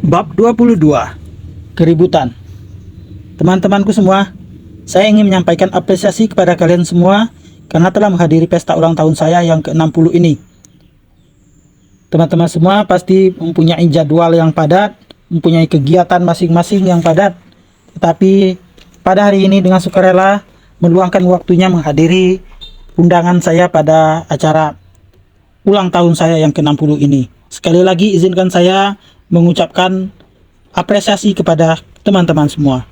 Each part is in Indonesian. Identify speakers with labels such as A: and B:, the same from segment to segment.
A: Bab 22. Keributan. Teman-temanku semua, saya ingin menyampaikan apresiasi kepada kalian semua karena telah menghadiri pesta ulang tahun saya yang ke-60 ini. Teman-teman semua pasti mempunyai jadwal yang padat, mempunyai kegiatan masing-masing yang padat, tetapi pada hari ini dengan sukarela meluangkan waktunya menghadiri undangan saya pada acara ulang tahun saya yang ke-60 ini. Sekali lagi izinkan saya mengucapkan apresiasi kepada teman-teman semua.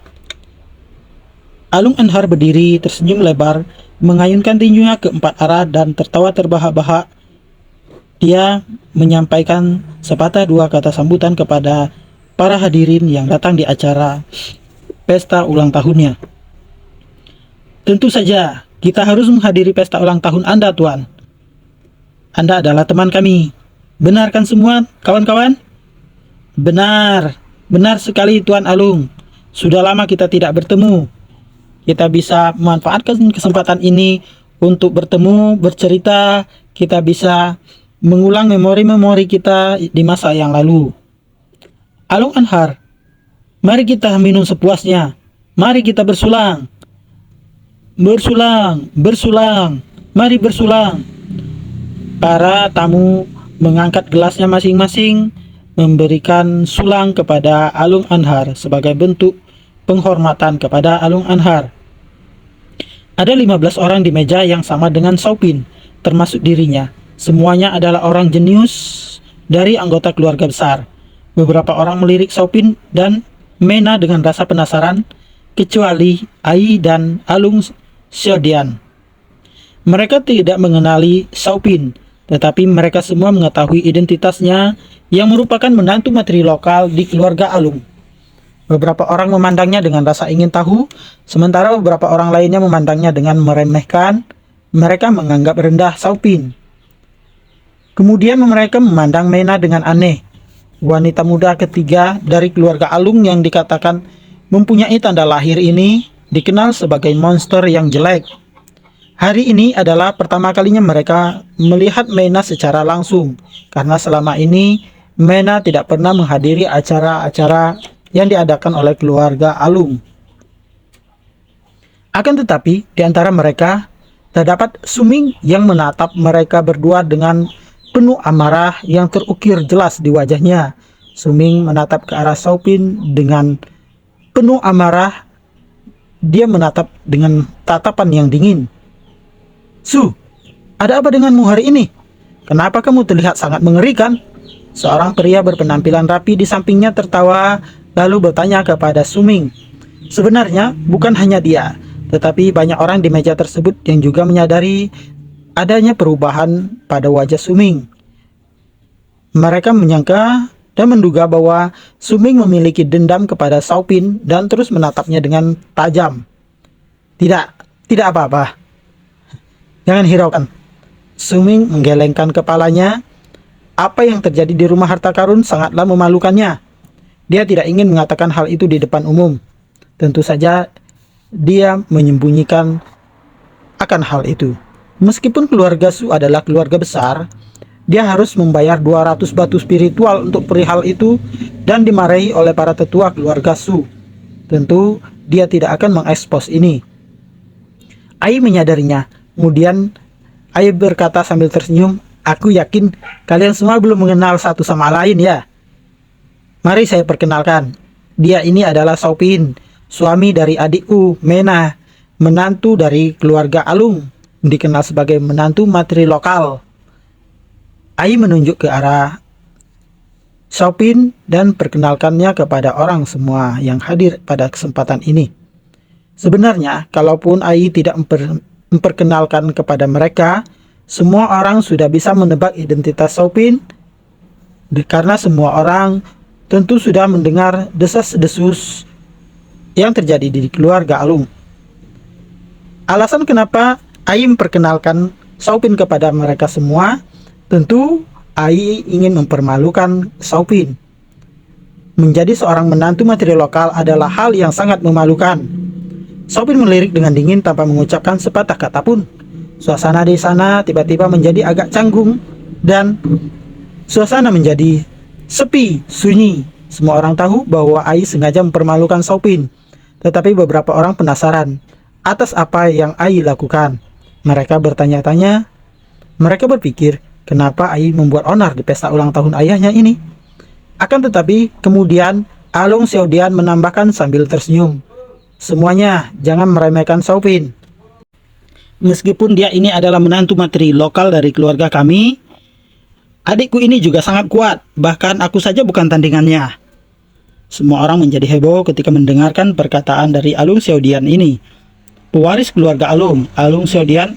A: Alung Anhar berdiri tersenyum lebar, mengayunkan tinjunya ke empat arah dan tertawa terbahak-bahak. Dia menyampaikan sepatah dua kata sambutan kepada para hadirin yang datang di acara pesta ulang tahunnya. Tentu saja, kita harus menghadiri pesta ulang tahun Anda, Tuan. Anda adalah teman kami. Benarkan semua, kawan-kawan? Benar sekali Tuan Alung. Sudah lama kita tidak bertemu. Kita bisa memanfaatkan kesempatan ini untuk bertemu, bercerita. Kita bisa mengulang memori-memori kita di masa yang lalu. Alung Anhar, mari kita minum sepuasnya. Mari kita bersulang. Bersulang. Mari bersulang. Para tamu mengangkat gelasnya masing-masing, memberikan sulang kepada Alung Anhar sebagai bentuk penghormatan kepada Alung Anhar. Ada 15 orang di meja yang sama dengan Saupin, termasuk dirinya. Semuanya adalah orang jenius dari anggota keluarga besar. Beberapa orang melirik Saupin dan Mena dengan rasa penasaran, kecuali Ai dan Alung Xiaodian. Mereka tidak mengenali Saupin, tetapi mereka semua mengetahui identitasnya yang merupakan menantu materi lokal di keluarga Alung. Beberapa orang memandangnya dengan rasa ingin tahu, sementara beberapa orang lainnya memandangnya dengan meremehkan. Mereka menganggap rendah Saupin. Kemudian mereka memandang Mena dengan aneh. Wanita muda ketiga dari keluarga Alung yang dikatakan mempunyai tanda lahir ini dikenal sebagai monster yang jelek. Hari ini adalah pertama kalinya mereka melihat Mena secara langsung, karena selama ini Mena tidak pernah menghadiri acara-acara yang diadakan oleh keluarga Alung. Akan tetapi, di antara mereka terdapat Suming yang menatap mereka berdua dengan penuh amarah yang terukir jelas di wajahnya. Suming menatap ke arah Saupin dengan penuh amarah. Dia menatap dengan tatapan yang dingin. Su, ada apa denganmu hari ini? Kenapa kamu terlihat sangat mengerikan? Seorang pria berpenampilan rapi di sampingnya tertawa, lalu bertanya kepada Suming. Sebenarnya bukan hanya dia, tetapi banyak orang di meja tersebut yang juga menyadari adanya perubahan pada wajah Suming. Mereka menyangka dan menduga bahwa Suming memiliki dendam kepada Saupin dan terus menatapnya dengan tajam. Tidak apa-apa. Jangan hiraukan. Suming menggelengkan kepalanya. Apa yang terjadi di rumah harta karun sangatlah memalukannya. Dia tidak ingin mengatakan hal itu di depan umum. Tentu saja dia menyembunyikan akan hal itu. Meskipun keluarga Su adalah keluarga besar, dia harus membayar 200 batu spiritual untuk perihal itu dan dimarahi oleh para tetua keluarga Su. Tentu dia tidak akan mengekspos ini. Ai menyadarinya. Kemudian Ai berkata sambil tersenyum, "Aku yakin kalian semua belum mengenal satu sama lain ya. Mari saya perkenalkan. Dia ini adalah Saupin, suami dari adikku Mena, menantu dari keluarga Alung, dikenal sebagai menantu materi lokal." Ai menunjuk ke arah Saupin dan perkenalkannya kepada orang semua yang hadir pada kesempatan ini. Sebenarnya, kalaupun Ai tidak memperkenalkan kepada mereka, semua orang sudah bisa menebak identitas Saupin, karena semua orang tentu sudah mendengar desas-desus yang terjadi di keluarga Alung. Alasan kenapa Ai memperkenalkan Saupin kepada mereka semua, tentu Ai ingin mempermalukan Saupin. Menjadi seorang menantu materi lokal adalah hal yang sangat memalukan. Saupin melirik dengan dingin tanpa mengucapkan sepatah kata pun. Suasana di sana tiba-tiba menjadi agak canggung dan suasana menjadi sepi, sunyi. Semua orang tahu bahwa Ai sengaja mempermalukan Xiaopin, tetapi beberapa orang penasaran atas apa yang Ai lakukan. Mereka bertanya-tanya, mereka berpikir kenapa Ai membuat onar di pesta ulang tahun ayahnya ini. Akan tetapi kemudian Alung Xiaodian menambahkan sambil tersenyum, semuanya jangan meremehkan Xiaopin. Meskipun dia ini adalah menantu materi lokal dari keluarga kami, adikku ini juga sangat kuat, bahkan aku saja bukan tandingannya. Semua orang menjadi heboh ketika mendengarkan perkataan dari Alung Xiaodian ini. Pewaris keluarga Alung, Alung Xiaodian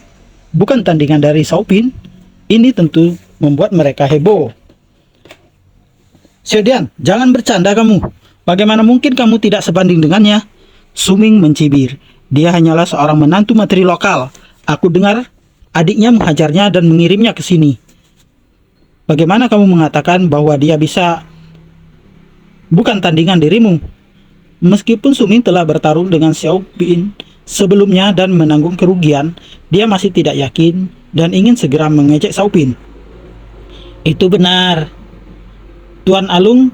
A: bukan tandingan dari Xiaopin. Ini tentu membuat mereka heboh. Xiaodian, jangan bercanda kamu. Bagaimana mungkin kamu tidak sebanding dengannya? Suming mencibir. Dia hanyalah seorang menantu materi lokal. Aku dengar adiknya menghajarnya dan mengirimnya ke sini. Bagaimana kamu mengatakan bahwa dia bisa bukan tandingan dirimu? Meskipun Suming telah bertarung dengan Xiaopin sebelumnya dan menanggung kerugian, dia masih tidak yakin dan ingin segera mengejek Xiaopin. Itu benar. Tuan Alung,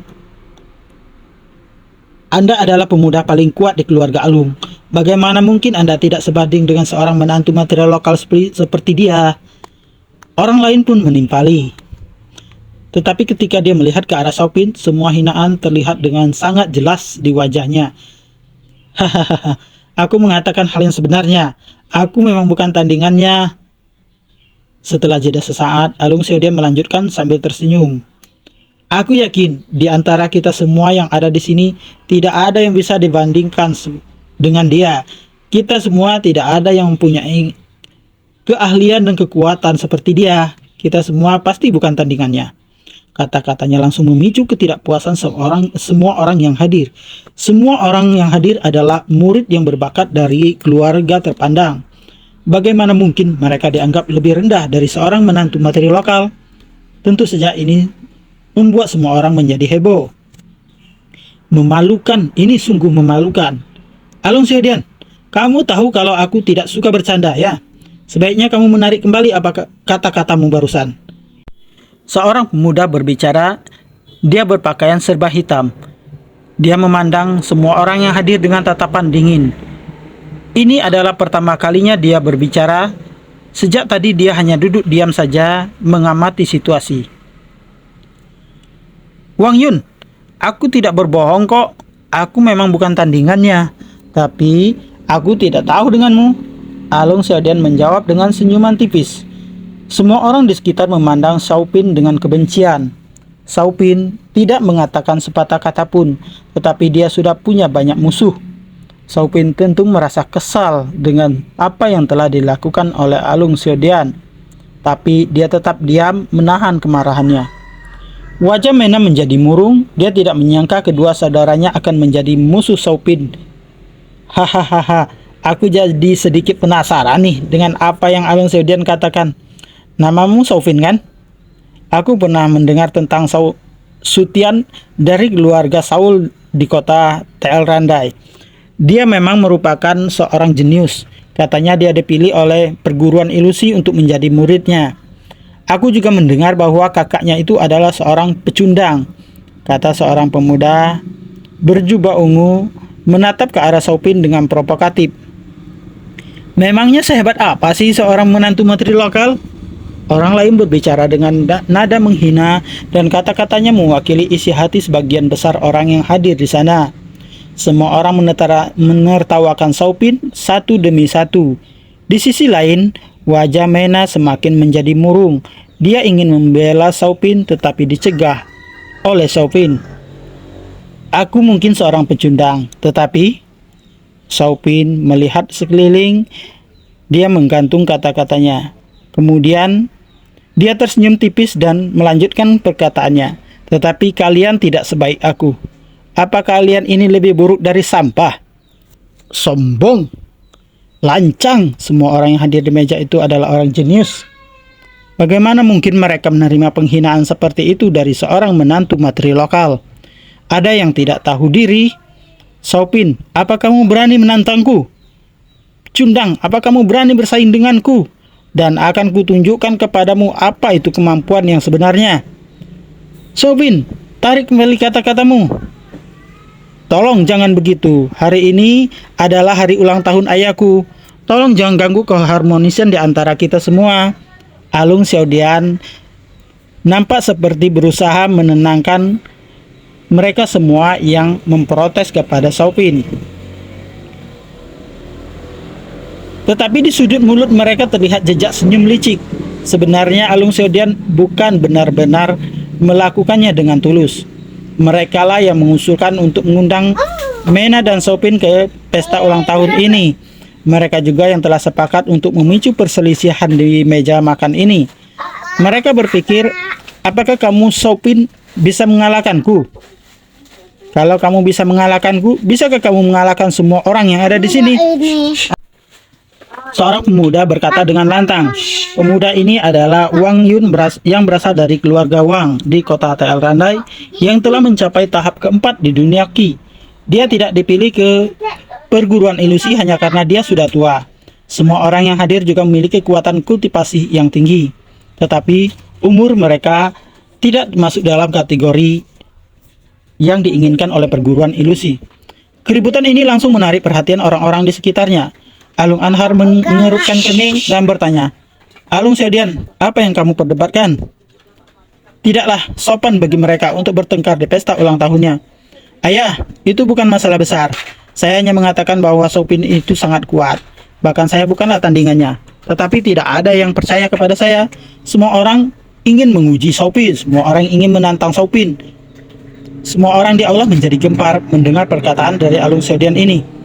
A: Anda adalah pemuda paling kuat di keluarga Alung. Bagaimana mungkin Anda tidak sebanding dengan seorang menantu material lokal seperti dia? Orang lain pun menimpali. Tetapi ketika dia melihat ke arah Xiaopin, semua hinaan terlihat dengan sangat jelas di wajahnya. Hahaha, aku mengatakan hal yang sebenarnya. Aku memang bukan tandingannya. Setelah jeda sesaat, Alung Xiaodian melanjutkan sambil tersenyum. Aku yakin di antara kita semua yang ada di sini tidak ada yang bisa dibandingkan dengan dia. Kita semua tidak ada yang mempunyai keahlian dan kekuatan seperti dia. Kita semua pasti bukan tandingannya. Kata-katanya langsung memicu ketidakpuasan semua orang yang hadir. Semua orang yang hadir adalah murid yang berbakat dari keluarga terpandang. Bagaimana mungkin mereka dianggap lebih rendah dari seorang menantu materi lokal? Tentu saja ini membuat semua orang menjadi heboh. Memalukan, ini sungguh memalukan. Alung Xiaodian, kamu tahu kalau aku tidak suka bercanda ya? Sebaiknya kamu menarik kembali apa kata-katamu barusan. Seorang pemuda berbicara, dia berpakaian serba hitam. Dia memandang semua orang yang hadir dengan tatapan dingin. Ini adalah pertama kalinya dia berbicara. Sejak tadi dia hanya duduk diam saja mengamati situasi. Wang Yun, aku tidak berbohong kok. Aku memang bukan tandingannya. Tapi aku tidak tahu denganmu. Alung Xiaodian menjawab dengan senyuman tipis. Semua orang di sekitar memandang Xiaopin dengan kebencian. Xiaopin tidak mengatakan sepatah kata pun, tetapi dia sudah punya banyak musuh. Xiaopin tentu merasa kesal dengan apa yang telah dilakukan oleh Alung Xiaodian. Tapi dia tetap diam menahan kemarahannya. Wajah Mena menjadi murung, dia tidak menyangka kedua saudaranya akan menjadi musuh Xiaopin. Hahaha, aku jadi sedikit penasaran nih dengan apa yang Alung Xiaodian katakan. Namamu Xiaopin kan? Aku pernah mendengar tentang Sutian dari keluarga Saul di kota Tel Randai. Dia memang merupakan seorang jenius. Katanya dia dipilih oleh perguruan ilusi untuk menjadi muridnya. Aku juga mendengar bahwa kakaknya itu adalah seorang pecundang, kata seorang pemuda berjubah ungu menatap ke arah Xiaopin dengan provokatif. Memangnya sehebat apa sih seorang menantu menteri lokal? Orang lain berbicara dengan nada menghina dan kata-katanya mewakili isi hati sebagian besar orang yang hadir di sana. Semua orang menertawakan Xiaopin satu demi satu. Di sisi lain, wajah Mena semakin menjadi murung. Dia ingin membela Xiaopin tetapi dicegah oleh Xiaopin. Aku mungkin seorang pecundang, tetapi Xiaopin melihat sekeliling. Dia menggantung kata-katanya. Kemudian dia tersenyum tipis dan melanjutkan perkataannya. Tetapi kalian tidak sebaik aku. Apa kalian ini lebih buruk dari sampah? Sombong, lancang. Semua orang yang hadir di meja itu adalah orang jenius. Bagaimana mungkin mereka menerima penghinaan seperti itu dari seorang menantu materi lokal? Ada yang tidak tahu diri. Xiaopin, apa kamu berani menantangku? Cundang, apa kamu berani bersaing denganku? Dan akan kutunjukkan kepadamu apa itu kemampuan yang sebenarnya. Xiaopin, tarik kembali kata-katamu. Tolong jangan begitu. Hari ini adalah hari ulang tahun ayahku. Tolong jangan ganggu keharmonisan di antara kita semua. Alung Xiaodian nampak seperti berusaha menenangkan mereka semua yang memprotes kepada Xiaopin. Tetapi di sudut mulut mereka terlihat jejak senyum licik. Sebenarnya Alung Xiaodian bukan benar-benar melakukannya dengan tulus. Merekalah yang mengusulkan untuk mengundang Mena dan Xiaopin ke pesta ulang tahun ini. Mereka juga yang telah sepakat untuk memicu perselisihan di meja makan ini. Mereka berpikir, apakah kamu Xiaopin bisa mengalahkanku? Kalau kamu bisa mengalahkanku, bisakah kamu mengalahkan semua orang yang ada di sini? Seorang pemuda berkata dengan lantang. Pemuda ini adalah Wang Yun yang berasal dari keluarga Wang di kota TL Randai yang telah mencapai tahap keempat di dunia Qi. Dia tidak dipilih ke perguruan ilusi hanya karena dia sudah tua. Semua orang yang hadir juga memiliki kekuatan kultivasi yang tinggi. Tetapi umur mereka tidak masuk dalam kategori yang diinginkan oleh perguruan ilusi. Keributan ini langsung menarik perhatian orang-orang di sekitarnya. Alung Anhar mengerutkan kening dan bertanya, Alung Xiaodian, apa yang kamu perdebatkan? Tidaklah sopan bagi mereka untuk bertengkar di pesta ulang tahunnya. Ayah, itu bukan masalah besar. Saya hanya mengatakan bahwa Xiaopin itu sangat kuat. Bahkan saya bukanlah tandingannya. Tetapi tidak ada yang percaya kepada saya. Semua orang ingin menguji Xiaopin. Semua orang ingin menantang Xiaopin. Semua orang di aula menjadi gempar mendengar perkataan dari Alung Xiaodian ini.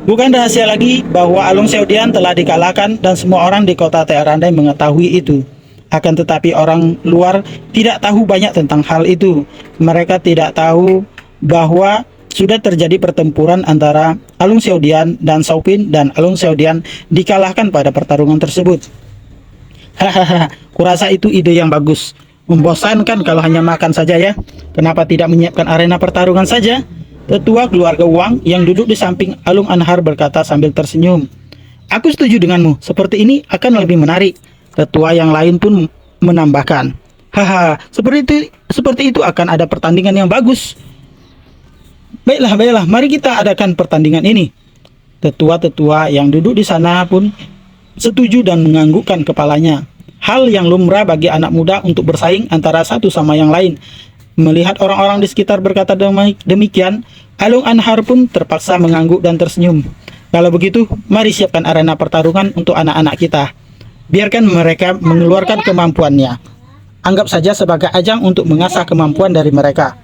A: Bukan rahasia lagi bahwa Alung Xiaodian telah dikalahkan dan semua orang di kota Tearandai mengetahui itu. Akan tetapi orang luar tidak tahu banyak tentang hal itu. Mereka tidak tahu bahwa sudah terjadi pertempuran antara Alung Xiaodian dan Xiaopin dan Alung Xiaodian dikalahkan pada pertarungan tersebut. Hahaha, kurasa itu ide yang bagus. Membosankan kalau hanya makan saja ya. Kenapa tidak menyiapkan arena pertarungan saja? Tetua keluarga Wang yang duduk di samping Alung Anhar berkata sambil tersenyum. Aku setuju denganmu, seperti ini akan lebih menarik. Tetua yang lain pun menambahkan. Haha, seperti itu akan ada pertandingan yang bagus. Baiklah, mari kita adakan pertandingan ini. Tetua-tetua yang duduk di sana pun setuju dan menganggukkan kepalanya. Hal yang lumrah bagi anak muda untuk bersaing antara satu sama yang lain. Melihat orang-orang di sekitar berkata demikian, Alung Anhar pun terpaksa mengangguk dan tersenyum. Kalau begitu, mari siapkan arena pertarungan untuk anak-anak kita. Biarkan mereka mengeluarkan kemampuannya. Anggap saja sebagai ajang untuk mengasah kemampuan dari mereka.